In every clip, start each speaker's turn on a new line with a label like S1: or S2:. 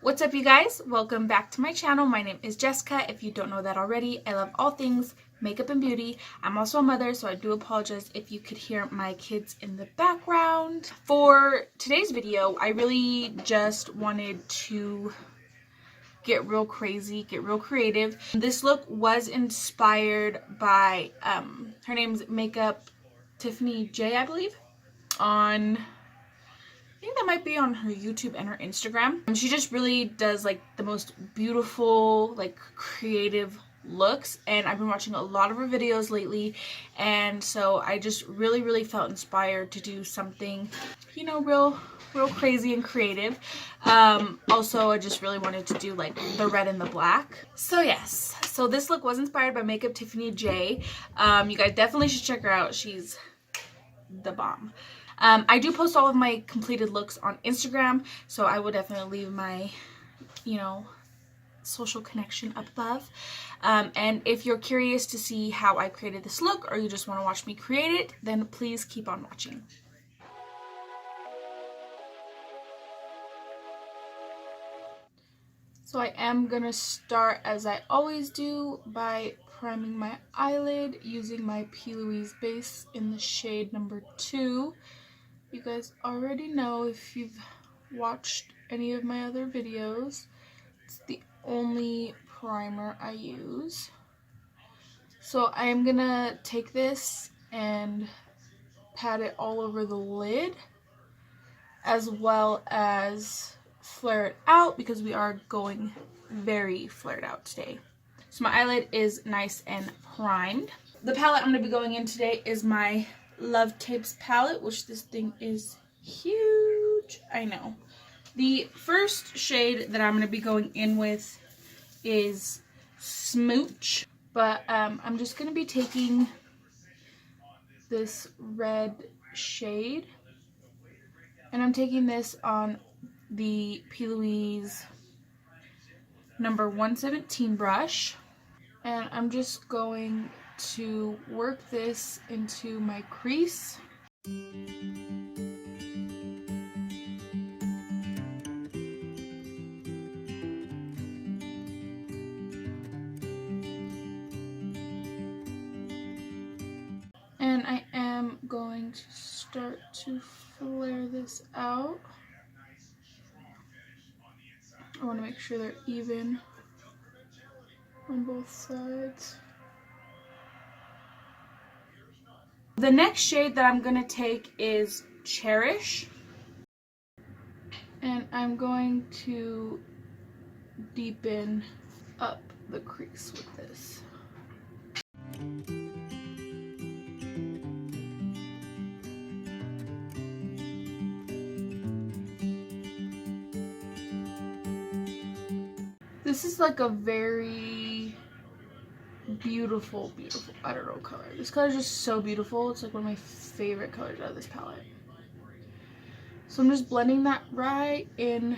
S1: What's up, you guys? Welcome back to my channel. My name is Jessica. If you don't know that already, I love all things makeup and beauty. I'm also a mother, so I do apologize if you could hear my kids in the background. For today's video, I really just wanted to get real crazy, get real creative. This look was inspired by, her name's Makeup Tiffany J, I believe, on... I think that might be on her YouTube and her Instagram. She just really does like the most beautiful, like creative looks, and I've been watching a lot of her videos lately, and so I just really felt inspired to do something, you know, real crazy and creative. Also, I just really wanted to do like the red and the black. So yes, so this look was inspired by Makeup Tiffany J. You guys definitely should check her out. She's the bomb. I do post all of my completed looks on Instagram, so I will definitely leave my, you know, social connection up above. And if you're curious to see how I created this look, or you just want to watch me create it, then please keep on watching. So I am going to start, as I always do, by priming my eyelid using my P.LUOISE base in the shade number 2. You guys already know, if you've watched any of my other videos, it's the only primer I use. So I am gonna take this and pat it all over the lid, as well as flare it out, because we are going very flared out today. So my eyelid is nice and primed. The palette I'm going to be going in today is my LOVETAPES palette, which this thing is huge. I know. The first shade that I'm going to be going in with is Smooch, but I'm just going to be taking this red shade, and I'm taking this on the P.LUOISE number 117 brush, and I'm just going to work this into my crease. And I am going to start to flare this out. I want to make sure they're even on both sides. The next shade that I'm going to take is Cherish, and I'm going to deepen up the crease with this. This is like a very beautiful, I don't know, color. This color is just so beautiful. It's like one of my favorite colors out of this palette. So I'm just blending that right in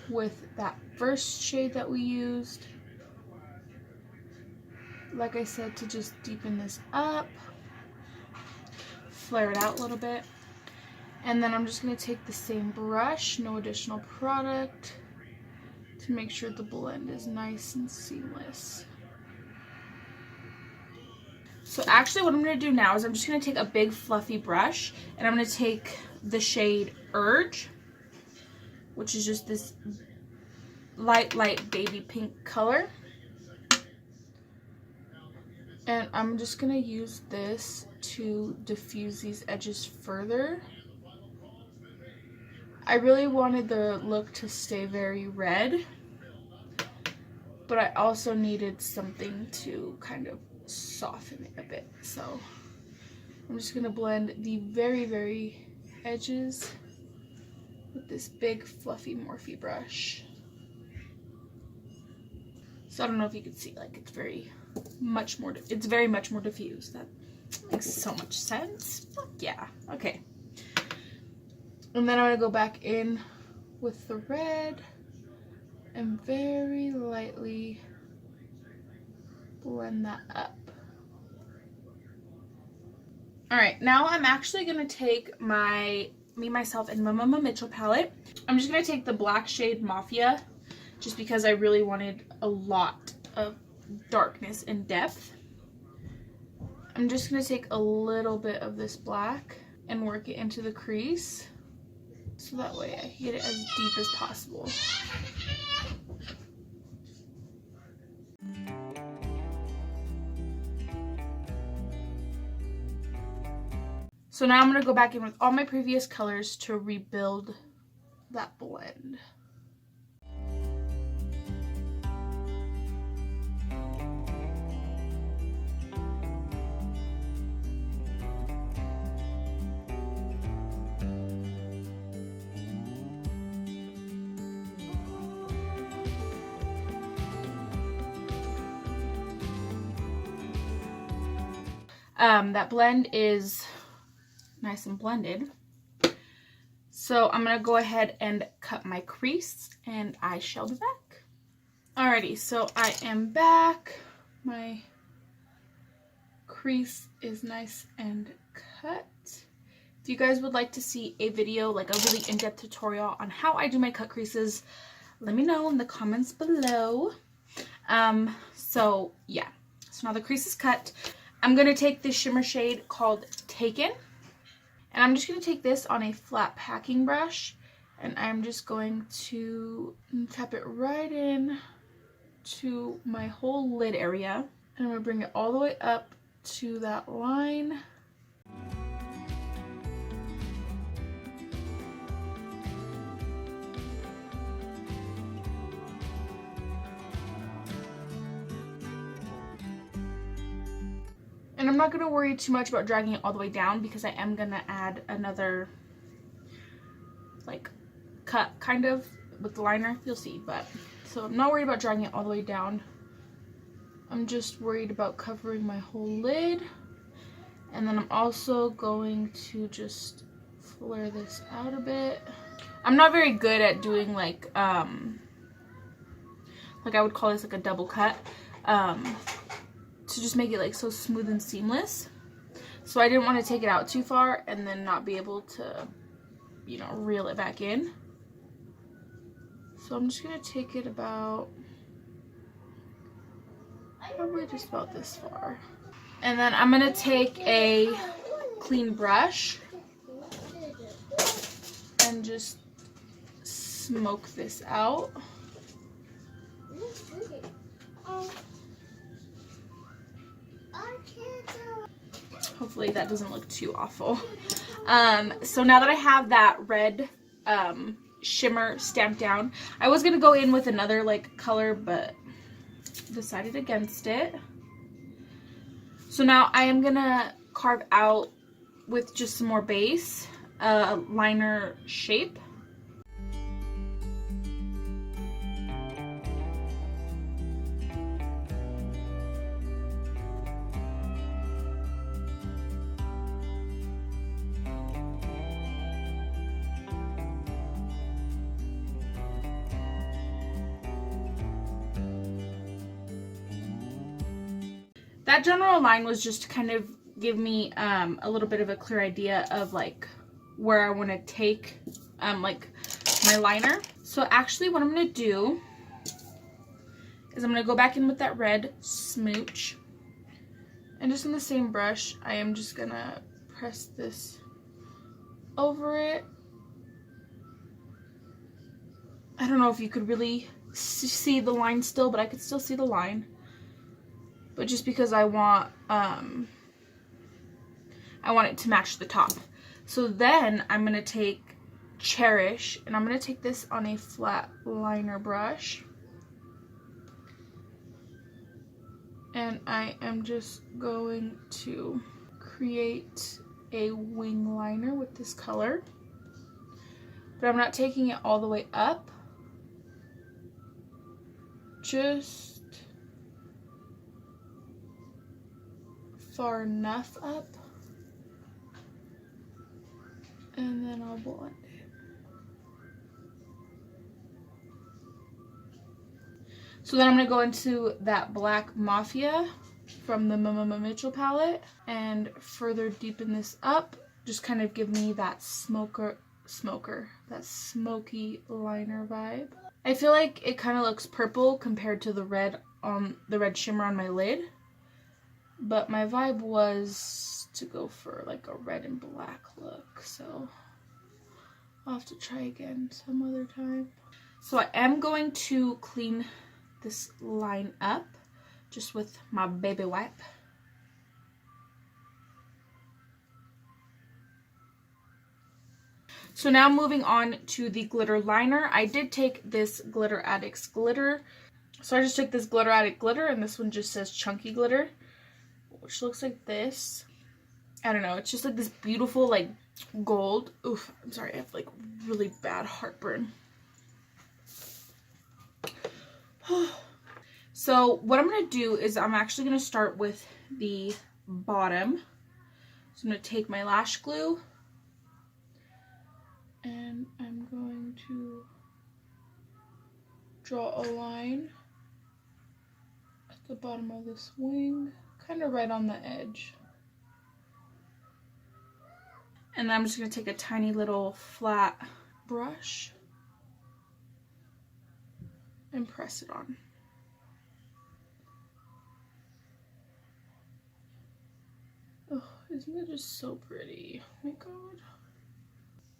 S1: with that first shade that we used. Like I said, to just deepen this up, flare it out a little bit. And then I'm just going to take the same brush, no additional product, to make sure the blend is nice and seamless. So actually what I'm going to do now is I'm just going to take a big fluffy brush, and I'm going to take the shade Urge, which is just this light baby pink color. And I'm just going to use this to diffuse these edges further. I really wanted the look to stay very red, but I also needed something to kind of soften it a bit. So I'm just going to blend the very edges with this big fluffy Morphe brush. So I don't know if you can see, like, it's very much more diffused. That makes so much sense. Fuck yeah. Okay. And then I'm going to go back in with the red and very lightly blend that up. Alright, now I'm actually going to take my Me, Myself, and Mama Mitchell palette. I'm just going to take the black shade Mafia, just because I really wanted a lot of darkness and depth. I'm just going to take a little bit of this black and work it into the crease, so that way I can get it as deep as possible. So now I'm going to go back in with all my previous colors to rebuild that blend. That blend is nice and blended. So I'm going to go ahead and cut my crease and I shall be back. Alrighty, so I am back. My crease is nice and cut. If you guys would like to see a video, like a really in-depth tutorial on how I do my cut creases, let me know in the comments below. So yeah, so now the crease is cut. I'm going to take this shimmer shade called Taken, and I'm just going to take this on a flat packing brush, and I'm just going to tap it right in to my whole lid area, and I'm going to bring it all the way up to that line. And I'm not going to worry too much about dragging it all the way down, because I am going to add another like cut kind of with the liner, you'll see. But so I'm not worried about dragging it all the way down. I'm just worried about covering my whole lid. And then I'm also going to just flare this out a bit. I'm not very good at doing like I would call this like a double cut. To just make it like so smooth and seamless. So I didn't want to take it out too far and then not be able to, you know, reel it back in. So I'm just going to take it about, probably just about this far. And then I'm going to take a clean brush and just smoke this out. Hopefully that doesn't look too awful. So now that I have that red shimmer stamped down, I was going to go in with another like color, but decided against it. So now I am going to carve out with just some more base, liner shape. That general line was just to kind of give me a little bit of a clear idea of like where I want to take like my liner. So actually what I'm going to do is I'm going to go back in with that red smooch, and just in the same brush I am just going to press this over it. I don't know if you could really see the line still, but I could still see the line. But just because I want it to match the top. So then I'm going to take Cherish, and I'm going to take this on a flat liner brush. And I am just going to create a wing liner with this color. But I'm not taking it all the way up. Just far enough up, and then I'll blend it. So then I'm going to go into that Black Mafia from the Mama Mitchell palette and further deepen this up, just kind of give me that that smoky liner vibe. I feel like it kind of looks purple compared to the red shimmer on my lid. But my vibe was to go for like a red and black look, so I'll have to try again some other time. So I am going to clean this line up just with my baby wipe. So now moving on to the glitter liner. I did take this Glitter Addicts glitter. So I just took this Glitter Addict glitter, and this one just says Chunky Glitter, which looks like this. I don't know, it's just like this beautiful like gold. Oof, I'm sorry, I have like really bad heartburn. So what I'm going to do is I'm actually going to start with the bottom. So I'm going to take my lash glue and I'm going to draw a line at the bottom of this wing, kind of right on the edge. And then I'm just going to take a tiny little flat brush and press it on. Oh, isn't it just so pretty? Oh my god.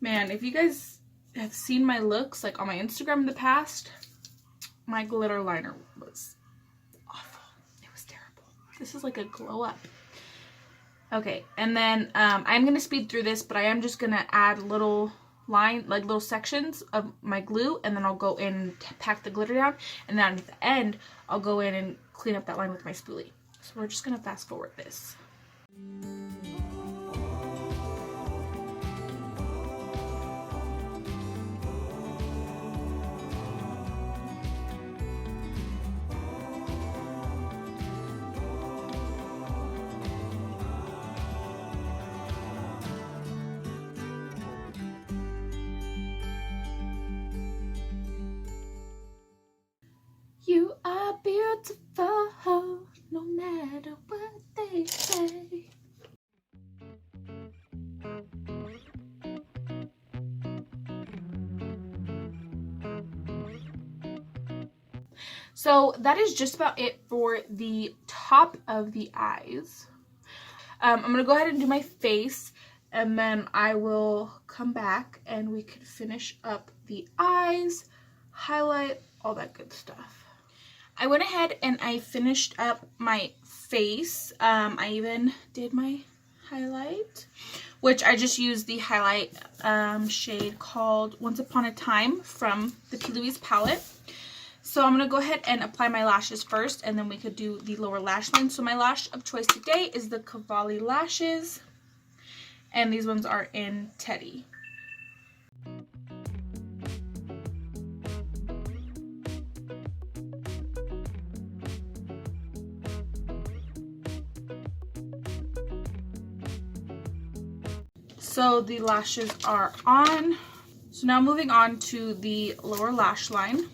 S1: Man, if you guys have seen my looks like on my Instagram in the past, my glitter liner was awful. It was terrible. This is like a glow up. Okay, and then I'm going to speed through this, but I am just going to add little little sections of my glue, and then I'll go in and pack the glitter down, and then at the end I'll go in and clean up that line with my spoolie. So we're just going to fast forward this. You are beautiful, no matter what they say. So that is just about it for the top of the eyes. I'm going to go ahead and do my face, and then I will come back and we can finish up the eyes, highlight, all that good stuff. I went ahead and I finished up my face. I even did my highlight, which I just used the highlight shade called Once Upon a Time from the P.LUOISE palette. So I'm going to go ahead and apply my lashes first, and then we could do the lower lash line. So my lash of choice today is the Cavalli lashes, and these ones are in Teddy. So the lashes are on. So now moving on to the lower lash line.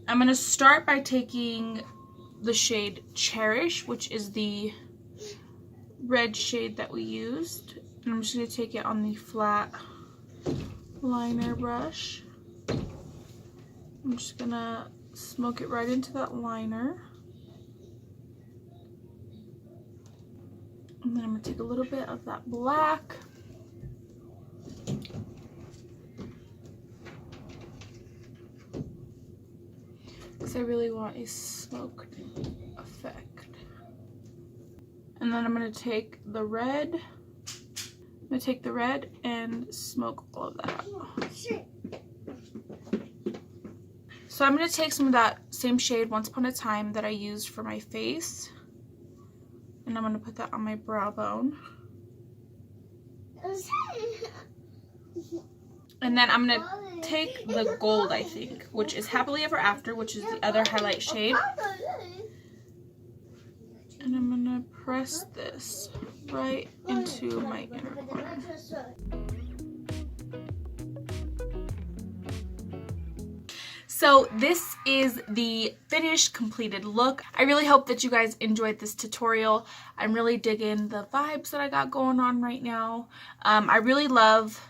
S1: I'm going to start by taking the shade Cherish, which is the red shade that we used. And I'm just going to take it on the flat liner brush. I'm just going to smoke it right into that liner. And then I'm going to take a little bit of that black. Because I really want a smoked effect. And then I'm going to take the red. I'm going to take the red and smoke all of that out. So I'm going to take some of that same shade Once Upon a Time that I used for my face. And I'm going to put that on my brow bone. And then I'm going to take the gold, I think, which is Happily Ever After, which is the other highlight shade. And I'm going to press this right into my inner corner. So this is the finished, completed look. I really hope that you guys enjoyed this tutorial. I'm really digging the vibes that I got going on right now. I really love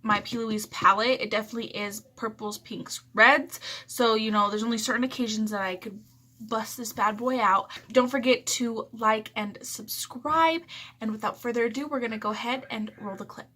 S1: my P.LUOISE palette. It definitely is purples, pinks, reds. So, you know, there's only certain occasions that I could bust this bad boy out. Don't forget to like and subscribe. And without further ado, we're going to go ahead and roll the clip.